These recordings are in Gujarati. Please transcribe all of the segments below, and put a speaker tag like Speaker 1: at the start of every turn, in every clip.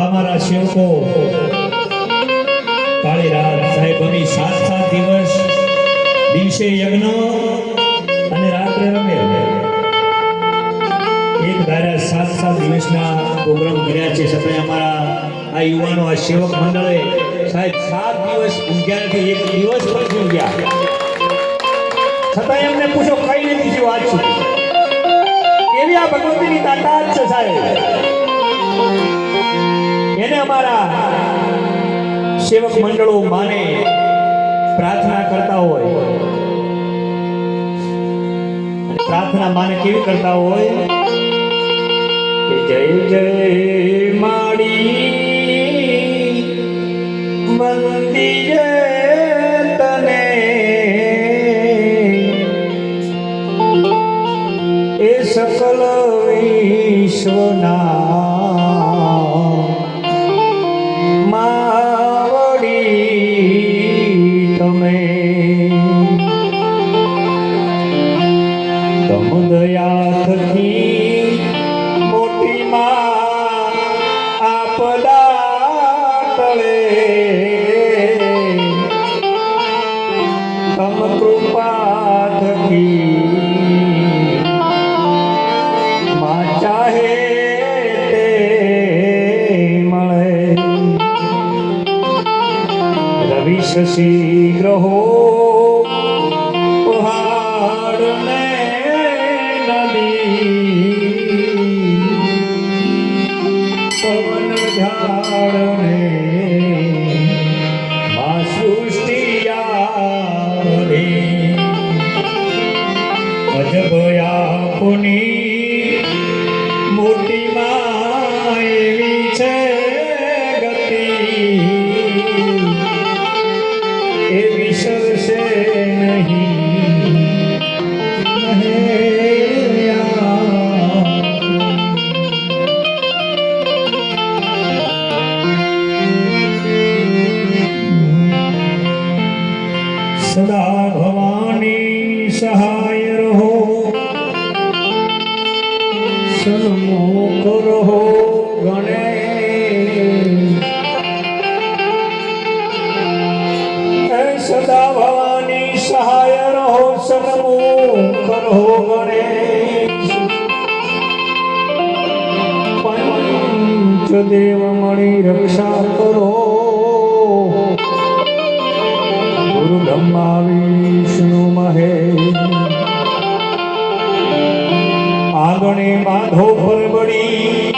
Speaker 1: અમારા સેવકો કાળી રાત સાહેબ અમે 7 દિવસ દિવસે યજ્ઞ અને રાત્રે રમે એક ધારા 7 દિવસના પ્રોગ્રામ કર્યા છે છતાં અમારા આ યુવાનો આ સેવક મંડળે સાહેબ 7 દિવસ ઊંઘ્યા નથી, એક દિવસ પણ ઊંઘ્યા છતાં એમને પૂછો કઈ નથી થયું આજ સુધી. એવી આ ભગવતીની તાકાત છે સાહેબ. એને અમારા સેવક મંડળો માને પ્રાર્થના કરતા હોય, પ્રાર્થના માને કેવી કરતા હોય કે જય જય માડી વંદી તને એ સકલ વિશ્વના શશી ગ્રહો પહાડ ને નદી પવન ઝાડ ને મા સૃષ્ટિયા રે અજબ આપની મોટી માં એવી છે ગતિ એ વિસરશે નહીં સદા ભવાની સહાય રહો, સન્મુખ રહો ગણે સદા ભવાની સહાય રહો, સન્મુખ રહો ગણેશ. પંચદેવ મણી રક્ષા કરો, ગુરુ બ્રહ્મા વિષ્ણુ મહેશ. આંગણે બાંધો પરબડી,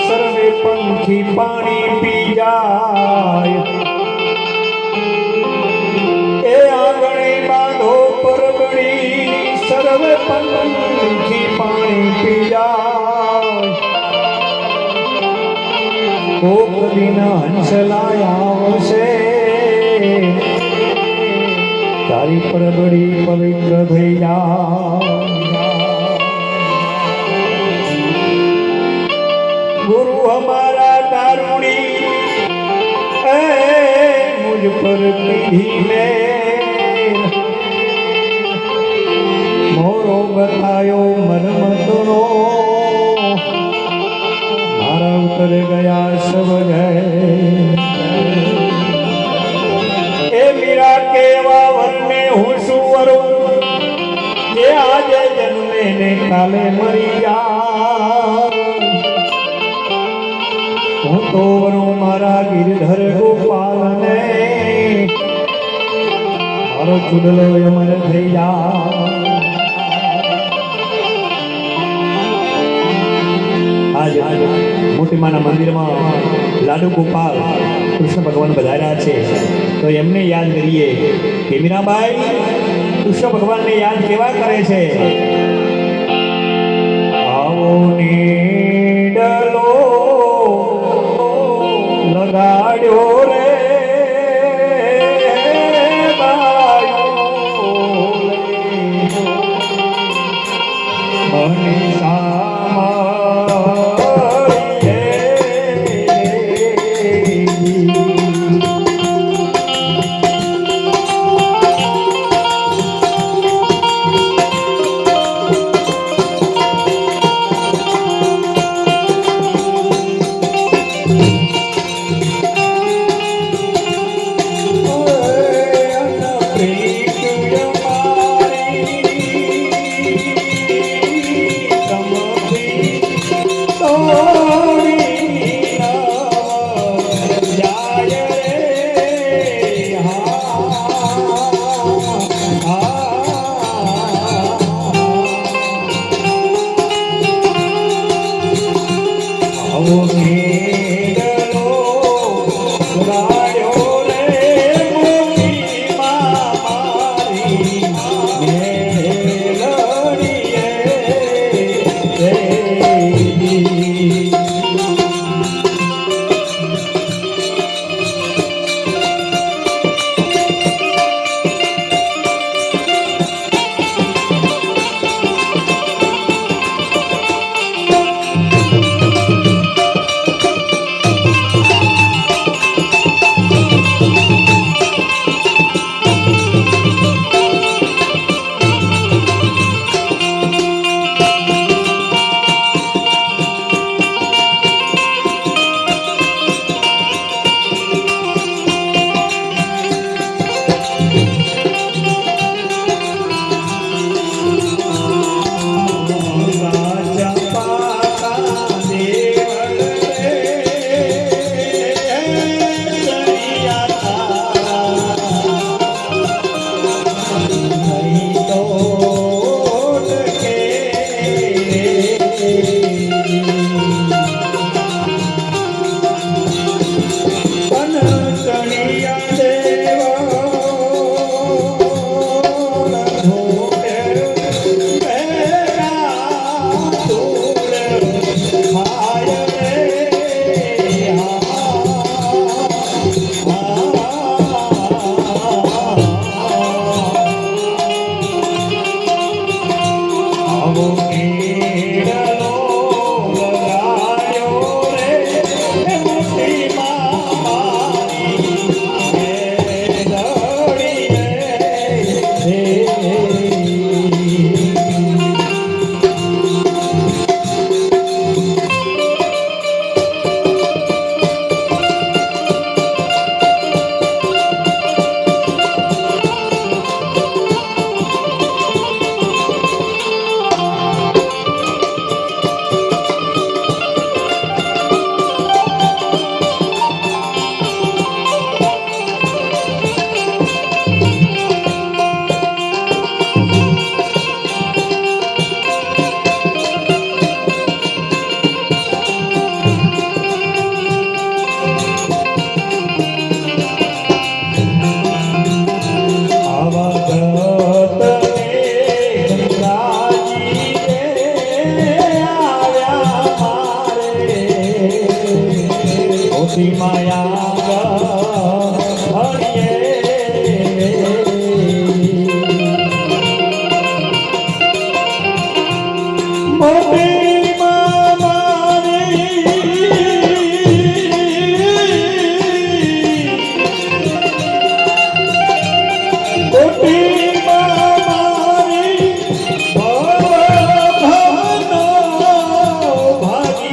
Speaker 1: સર્વે પંખી પાણી પી જાય. સર્વે પંખી પાણી પી જાય. કોક દિન હંસલાયા આવશે, તારી પરબડી પવિત્ર થઈ જાય. ગુરુ હમારા દારૂણી મુझ પર પીધી લે, મોરો બતાયો મરમતનો મારા ઉતર ગયા સબ એ મીરા કેવા વરને હું શું વરું જે આજે જન્મે ને કાલે મરી જા. હું તો વરું મારા ગિરધર ગોપાલને, મારો ચૂડલો અમર થઈ જા. આજ મોટી માના મંદિરમાં લાડુ ગોપાલ કૃષ્ણ ભગવાન પધાર્યા છે, તો એમને યાદ કરીએ કે મીરાબાઈ કૃષ્ણ ભગવાનને યાદ કેવા કરે છે. આવો નીડલો લગાડ્યો રે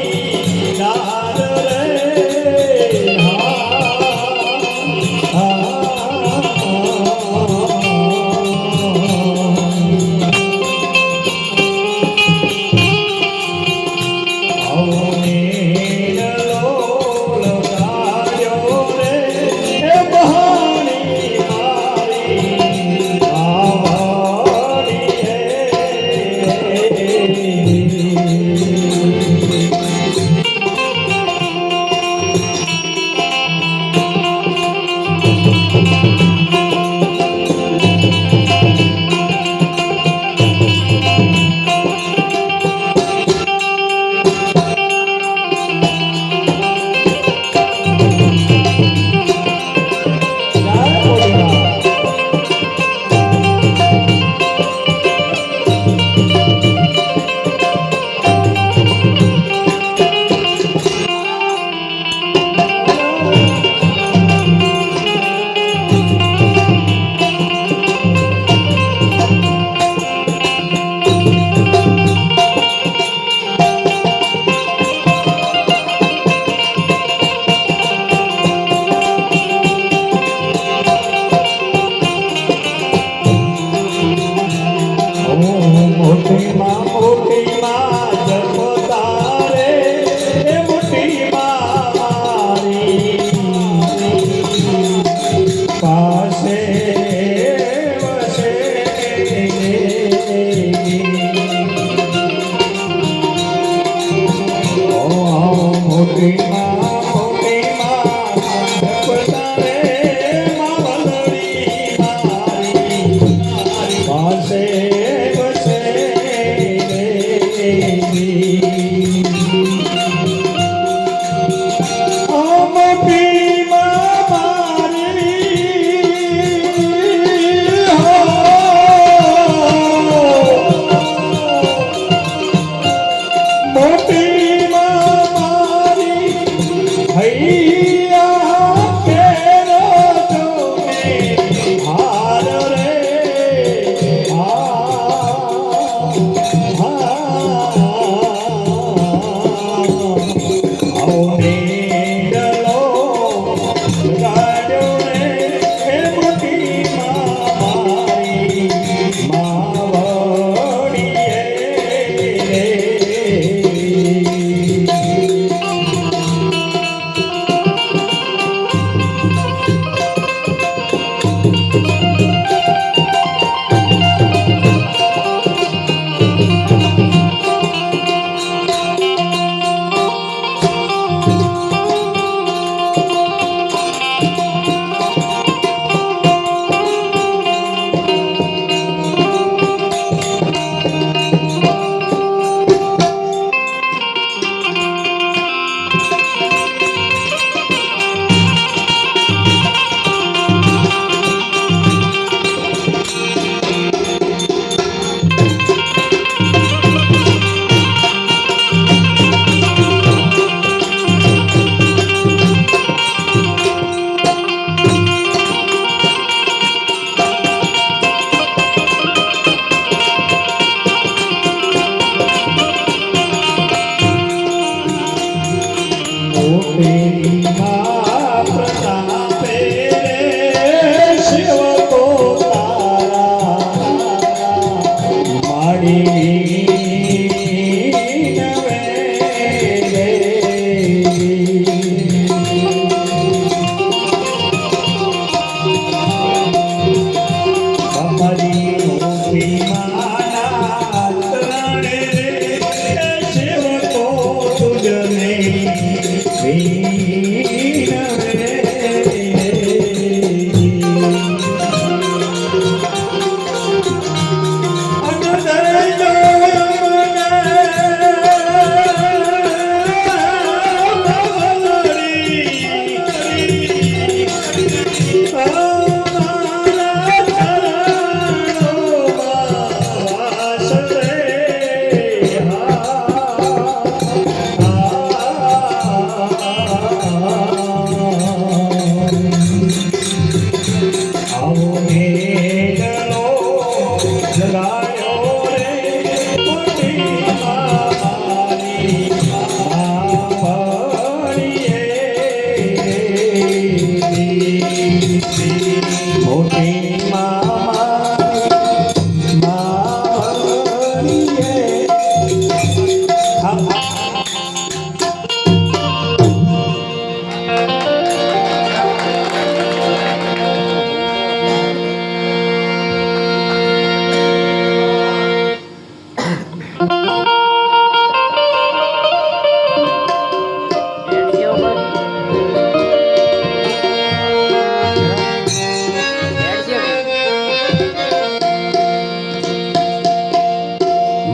Speaker 1: ભાગીદાર રે હા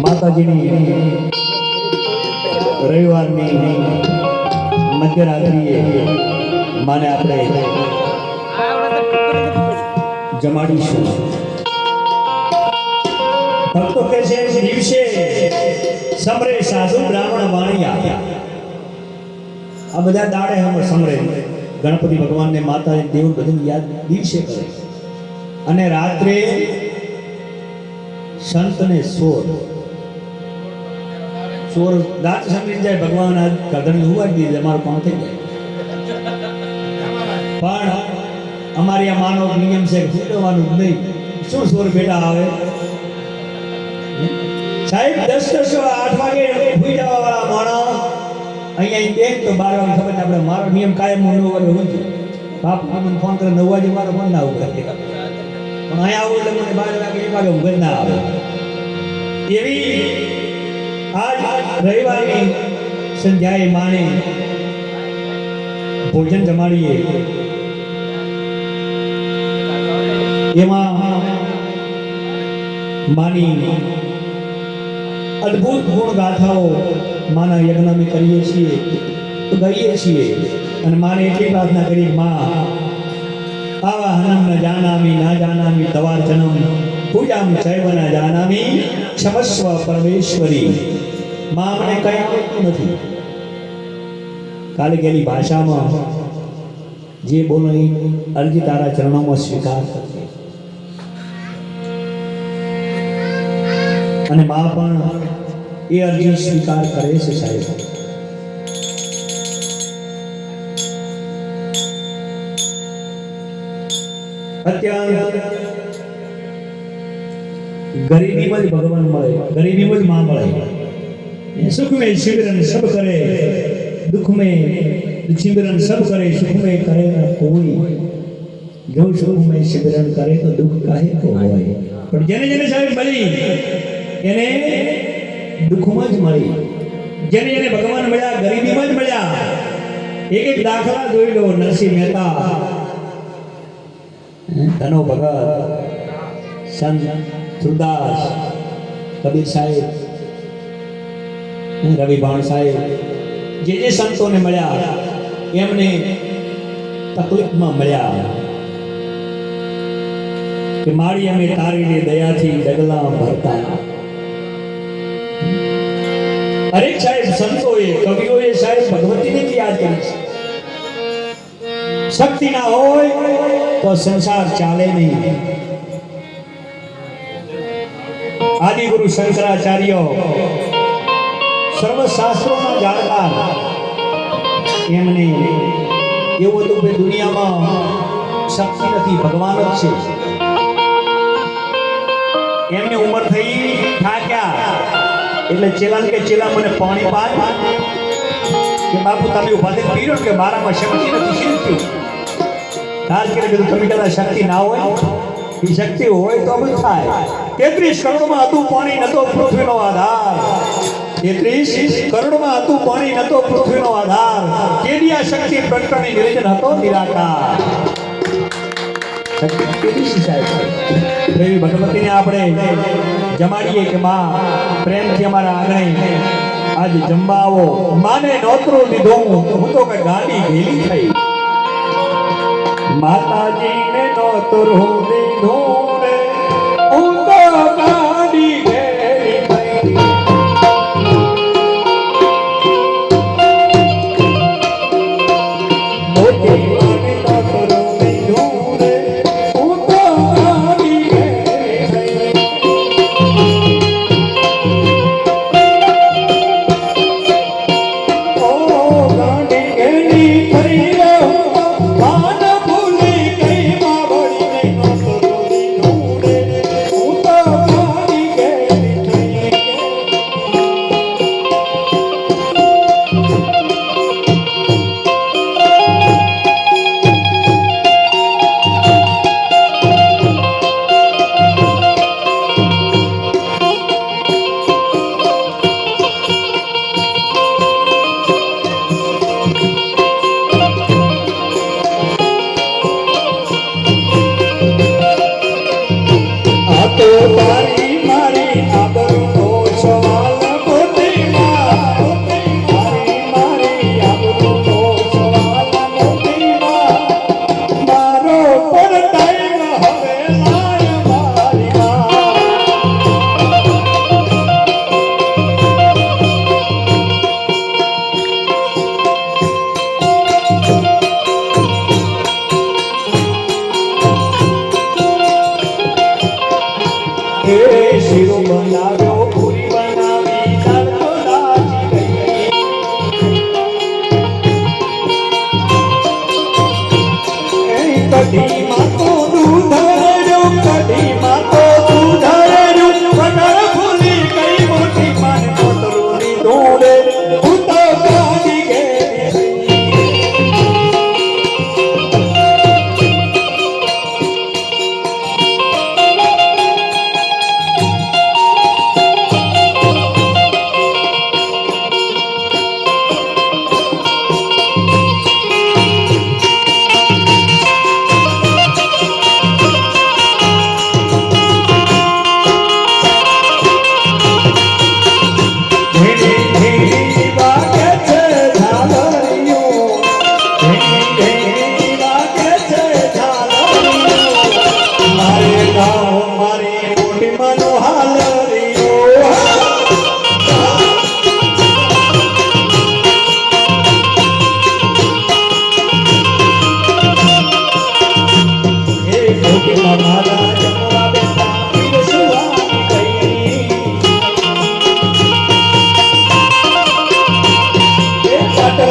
Speaker 1: માતાજીની રવિવારની મધ્યરાત્રિએ માને આપણે જમાડીશું. ભક્તો કહે છે દિવસે સમરે સાધુ બ્રાહ્મણ વાણિયા. આ બધા દાડે હમ સમરે ગણપતિ ભગવાનને માતા દેવ બધું યાદ દિવસે કરે અને રાત્રે સંતને સોર દાંત સમજી જાય ભગવાન આ કદમ ઉવાડી દીધે અમારું કામ થઈ જાય. પણ અમારી આ માનવ નિયમ છે ફૂટવાનું નહીં. શું સોર બેટા આવે સાહેબ 10 8 વાગે ભૂઈ જવા વાળા માણસ અહીંયા બેન તો 12 વાગે ખબર આપણે મારો નિયમ કાયમ 9 વાગે હોય છે. બાપ મને ફોન કરે 9 વાગે મારો ફોન ના ઉભરે પણ અહીંયા આવું એટલે મને 12 વાગે 1 વાગે ઊંઘ ના આવે. એવી આજ રવિવારની સંધ્યાએ માણે ભોજન જમાડીએ એમાં માની અદ્ભુત ગુણ ગાથાઓ માના યજ્ઞ અમે કરીએ છીએ તો ગાઈએ છીએ અને માને એટલી પ્રાર્થના કરી માં આવા હનમ ન જાનામી ના જાનામી તવાર જનમ પૂજામ ચૈવ ન જાનામી ક્ષમસ્વ પરમેશ્વરી માં મને કઈ આવડતું નથી કાલે કેલી ભાષામાં જે બોલો એ અરજી તારા ચરણોમાં સ્વીકાર કરજે અને માં પણ એ અરજી સ્વીકાર કરે છે સાહેબ અત્યારે ગરીબીમાં જ ભગવાન મળે ગરીબીમાં જ માં મળે સુખ में सिमरन सब करे दुख में सिमरन सब करे सुख में करे न कोई जो सुख में सिमरन करे तो दुख काहे को होय પણ જેને જેને સાહેબ મળી એને દુઃખમાં જ મળી જેને જેને ભગવાન મળ્યા ગરીબીમાં જ મળ્યા એક એક દાખલા જોઈ લો નરસિંહ મહેતા ધનો ભગત સંત સુરદાસ કબીર સાહેબ રવિ ભાણ સાહેબ જે સંતોને મળ્યા એમને તકલીફમાં મળ્યા કે મારી અમે તારીને દયાથી ડગલા ભરતા અરેક સાહેબ સંતોએ કવિઓએ સાહેબ ભગવતીને જ યાદ કરી છે શક્તિ ના હોય તો સંસાર ચાલે નહીં આદિ ગુરુ શંકરાચાર્ય સર્વશાસ્ત્રોના જાણકાર એમને એવું હતું કે દુનિયામાં શક્તિ નથી ભગવાન જ છે એમની ઉંમર થઈ થાક્યા એટલે ચેલાને કે ચેલા મને પાણી પાજ કે બાપુ તમે ઉભા થઈને પીરો કે મારામાં શક્તિ નથી શું થયું તાર કે કીધું તમે કદાચ શક્તિ ના હોય એ શક્તિ હોય તો બધું થાય 33 કરોડમાં હતું પાણી નતો પૃથ્વીનો આધાર 33 કરોડમાં હતું પાણી નતો પૃથ્વીનો આધાર કેદી આ શક્તિ પ્રકટની નિરંજન હતો નિરાકાર શક્તિ કેદી સાહેબ દેવી ભગવતીને આપણે જમાડીએ કે માં પ્રેમથી અમારા આંગણે આજ જમવા આવો માને નોતરો લીધો હું તો કે ગાડી ભેલી થઈ માતાજીને નોતરો લીધો રે હું તો ગાડી ભેલી થઈ મોટી માને નોતરો લીધો રે હું તો ગાડી ભેલી થઈ ઓ ગાડી ભેલી થઈ વાન ભૂલી ગઈ માવડી નોતરો લીધો રે હું તો ગાડી ભેલી થઈ આ તો તારી મારી આબરૂનો સવાલ મોતીમાં તારી મારી આબરૂનો સવાલ મોતીમાં મારો પર ટાઈમ હવે લાય મારી એ શીરો બનાવ્યો પૂરી બનાવી દાળ તો દાજી ગઈ એ કઢીમાં તો દૂધ રેડ્યું કઢીમાં તો દૂધ રેડ્યું વગર ભૂલી ગઈ મોટી માને નોતરો લીધો રે હું તો ગાડી ગઈ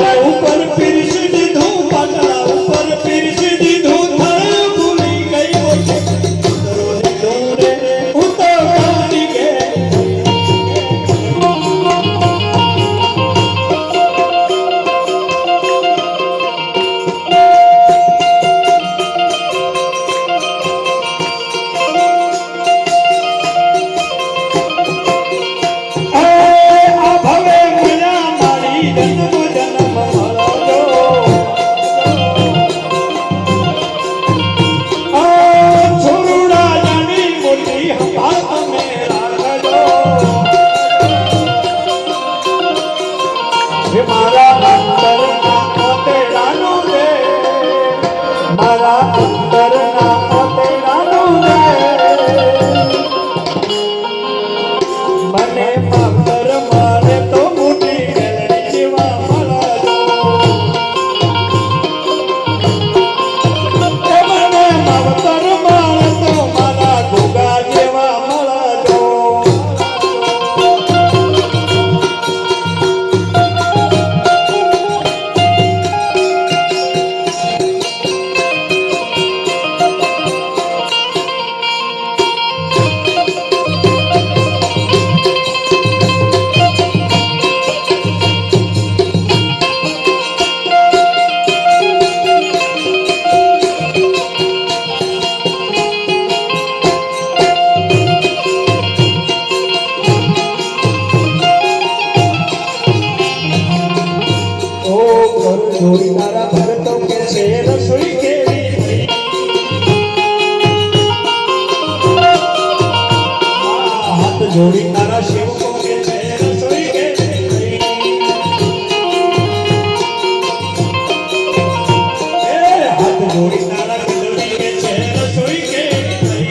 Speaker 2: પાટલા ઉપર પીરસી દીધું, પાટલા ઉપર પીરસી દીધું, થળ ભૂલી ગઈ મોટી ઉતરો દીધું રે ઉતો ગાડી ગે. આ ભવે મળ્યા મારી જન્મ જન્મ મળજો. આ છોરુડા જાની મોટી હાથ મે રાખજો. હે મારા અંતરના મોતેડાનો રે, મારા અંતરના મોતેડાનો રે, મને માવતર મારે તો મોટી મેલડી જેવા મળજો. એ મને માવતર મારે તો મારા ગોગા જેવા મળજો. ઓ ઘર જોડી તારા ભગતો કે છે રસોઈ કેવી થઈ. હાથ જોડી તારા સેવકો કે છે રસોઈ કેવી થઈ. હાથ જોડી તારા ગઢવી કે છે રસોઈ કેવી થઈ.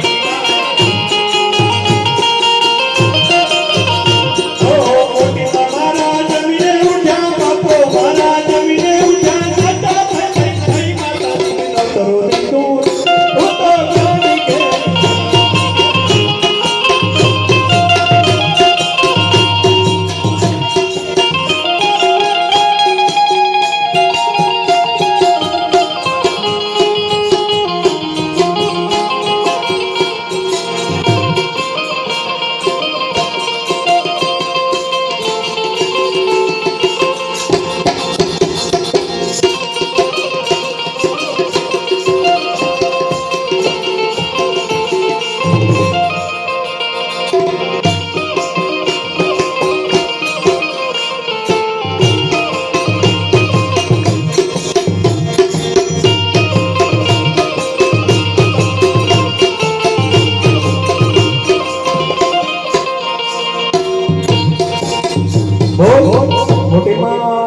Speaker 2: ઓ મોટી તમારા જમીને ઉઠ્યા બાપો, મારા જમીને ઉઠ્યા નાતા થઈ થઈ માતા જમીનો કરો દીધું ઉતો ગાડી ગે. બોલ મોટી માં